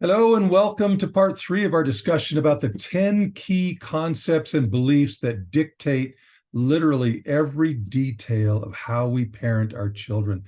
Hello, and welcome to part 3 of our discussion about the 10 key concepts and beliefs that dictate literally every detail of how we parent our children.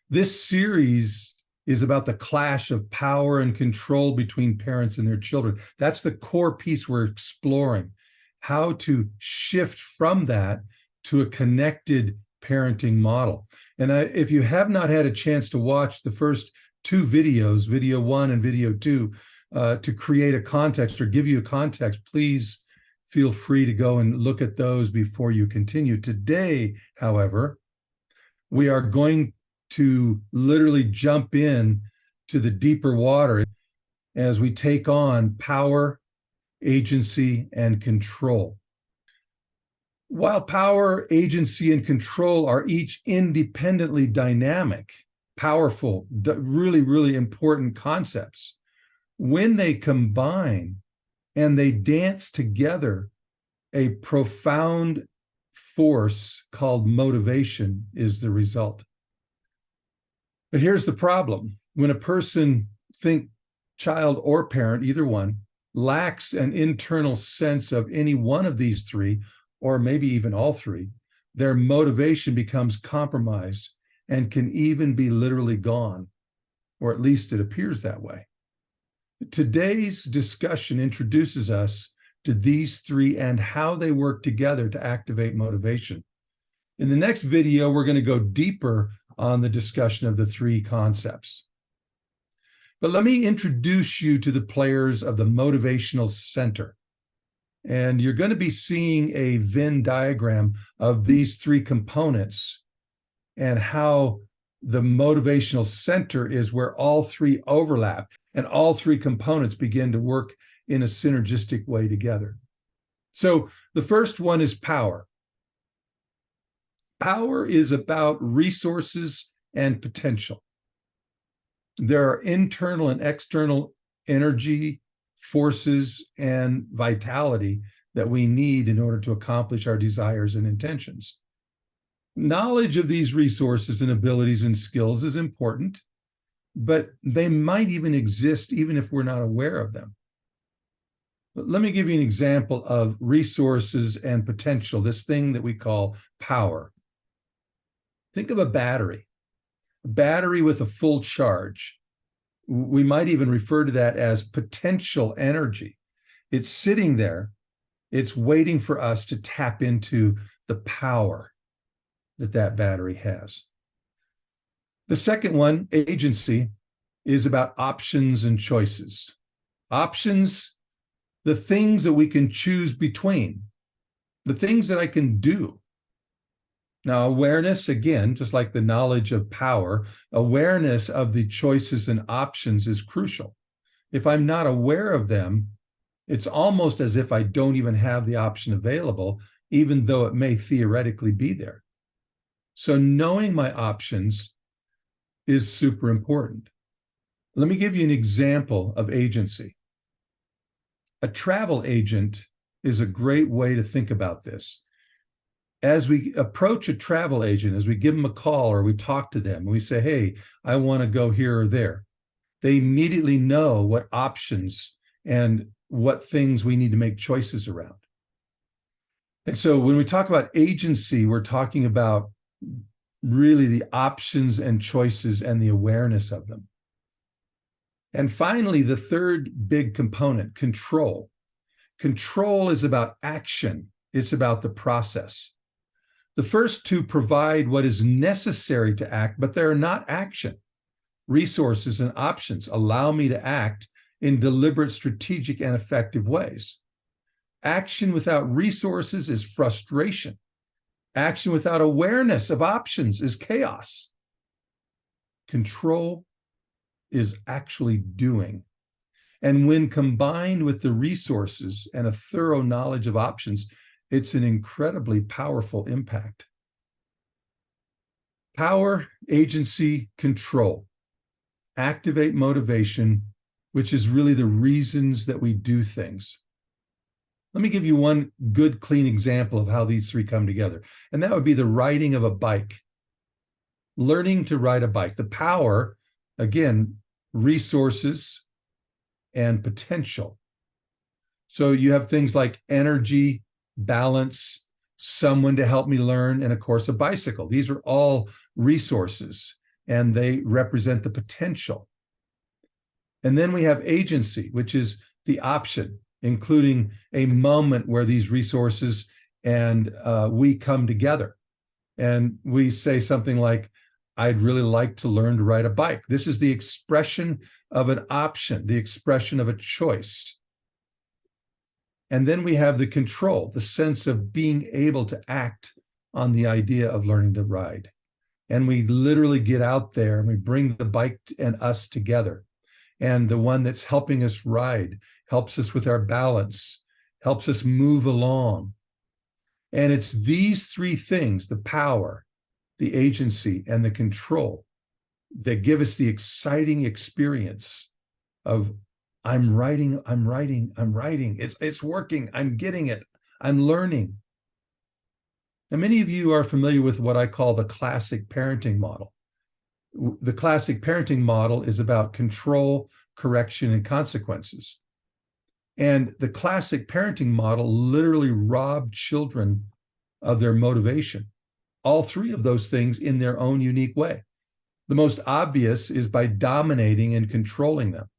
This series is about the clash of power and control between parents and their children. That's the core piece we're exploring, how to shift from that to a connected parenting model. And if you have not had a chance to watch the first two videos, video 1 and video 2, to create a context or give you a context, please feel free to go and look at those before you continue. Today, however, we are going to literally jump in to the deeper water as we take on power, agency, and control. While power, agency, and control are each independently dynamic, powerful, really, really important concepts, when they combine and they dance together, a profound force called motivation is the result. But here's the problem. When a person, think child or parent, either one, lacks an internal sense of any one of these three, or maybe even all three, their motivation becomes compromised and can even be literally gone, or at least it appears that way. Today's discussion introduces us to these three and how they work together to activate motivation. In the next video, we're going to go deeper on the discussion of the three concepts. But let me introduce you to the players of the motivational center. And you're going to be seeing a Venn diagram of these three components and how the motivational center is where all three overlap and all three components begin to work in a synergistic way together. So the first one is power. Power is about resources and potential. There are internal and external energy, forces, and vitality that we need in order to accomplish our desires and intentions. Knowledge of these resources and abilities and skills is important, but they might even exist even if we're not aware of them. But let me give you an example of resources and potential, this thing that we call power. Think of a battery with a full charge. We might even refer to that as potential energy. It's sitting there. It's waiting for us to tap into the power that battery has. The second one, agency, is about options and choices. Options, the things that we can choose between, the things that I can do. Now, awareness, again, just like the knowledge of power, awareness of the choices and options is crucial. If I'm not aware of them, it's almost as if I don't even have the option available, even though it may theoretically be there. So knowing my options is super important. Let me give you an example of agency. A travel agent is a great way to think about this. As we approach a travel agent, as we give them a call or we talk to them, and we say, hey, I want to go here or there, they immediately know what options and what things we need to make choices around. And so when we talk about agency, we're talking about really the options and choices and the awareness of them. And finally, the third big component, control. Control is about action. It's about the process. The first two provide what is necessary to act, but they're not action. Resources and options allow me to act in deliberate, strategic, and effective ways. Action without resources is frustration. Action without awareness of options is chaos. Control is actually doing. And when combined with the resources and a thorough knowledge of options, it's an incredibly powerful impact. Power, agency, control. Activate motivation, which is really the reasons that we do things. Let me give you one good, clean example of how these three come together. And that would be the riding of a bike. Learning to ride a bike. The power, again, resources, and potential. So you have things like energy, balance, someone to help me learn, and of course, a bicycle. These are all resources, and they represent the potential. And then we have agency, which is the option, including a moment where these resources and we come together. And we say something like, I'd really like to learn to ride a bike. This is the expression of an option, the expression of a choice. And then we have the control, the sense of being able to act on the idea of learning to ride. And we literally get out there and we bring the bike and us together. And the one that's helping us ride helps us with our balance, helps us move along. And it's these three things, the power, the agency, and the control, that give us the exciting experience of I'm writing. It's working. I'm getting it. I'm learning. Now, many of you are familiar with what I call the classic parenting model. The classic parenting model is about control, correction, and consequences. And the classic parenting model literally robbed children of their motivation, all three of those things in their own unique way. The most obvious is by dominating and controlling them.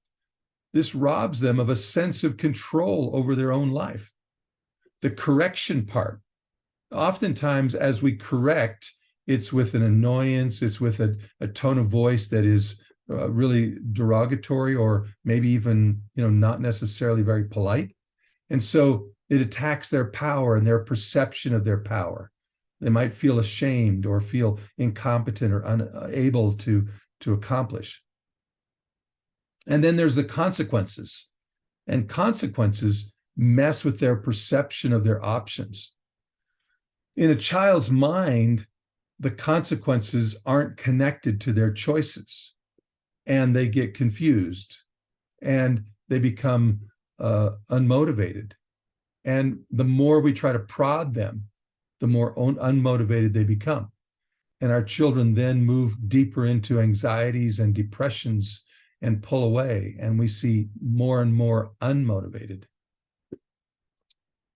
This robs them of a sense of control over their own life. The correction part, oftentimes as we correct, it's with an annoyance, it's with a tone of voice that is really derogatory, or maybe even not necessarily very polite. And so it attacks their power and their perception of their power. They might feel ashamed or feel incompetent or unable to accomplish. And then there's the consequences. And consequences mess with their perception of their options. In a child's mind, the consequences aren't connected to their choices, and they get confused, and they become unmotivated. And the more we try to prod them, the more unmotivated they become. And our children then move deeper into anxieties and depressions and pull away, and we see more and more unmotivated.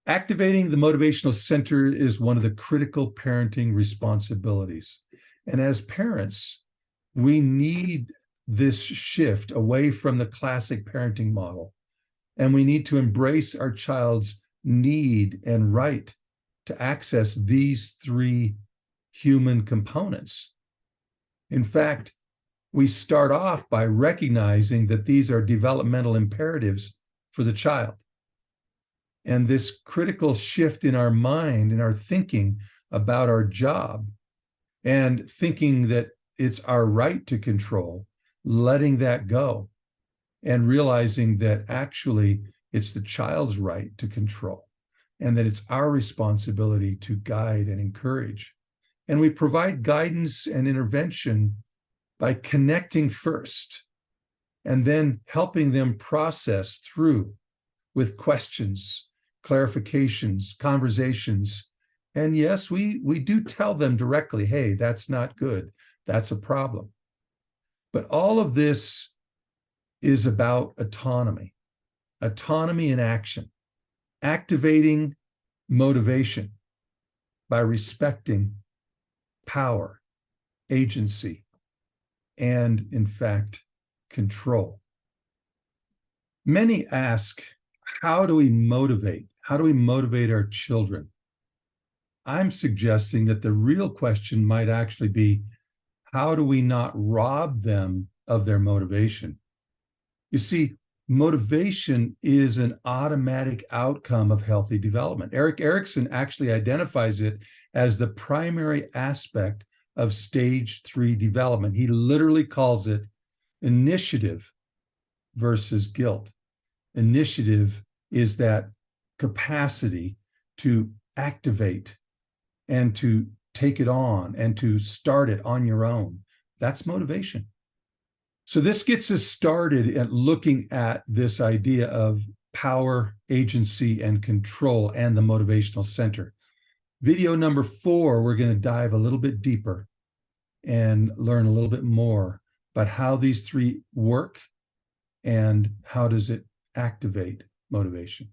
Activating the motivational center is one of the critical parenting responsibilities. And as parents, we need this shift away from the classic parenting model. And we need to embrace our child's need and right to access these three human components. In fact, we start off by recognizing that these are developmental imperatives for the child. And this critical shift in our mind, in our thinking about our job, and thinking that it's our right to control, letting that go, and realizing that actually it's the child's right to control, and that it's our responsibility to guide and encourage. And we provide guidance and intervention by connecting first, and then helping them process through with questions, clarifications, conversations. And yes, we do tell them directly, hey, that's not good. That's a problem. But all of this is about autonomy in action, activating motivation by respecting power, agency, and in fact, control. Many ask, how do we motivate? How do we motivate our children? I'm suggesting that the real question might actually be, how do we not rob them of their motivation? You see, motivation is an automatic outcome of healthy development. Erik Erikson actually identifies it as the primary aspect of stage 3 development. He literally calls it initiative versus guilt. Initiative is that capacity to activate and to take it on and to start it on your own. That's motivation. So this gets us started at looking at this idea of power, agency, and control, and the motivational center. Video number 4, we're going to dive a little bit deeper and learn a little bit more about how these three work and how does it activate motivation.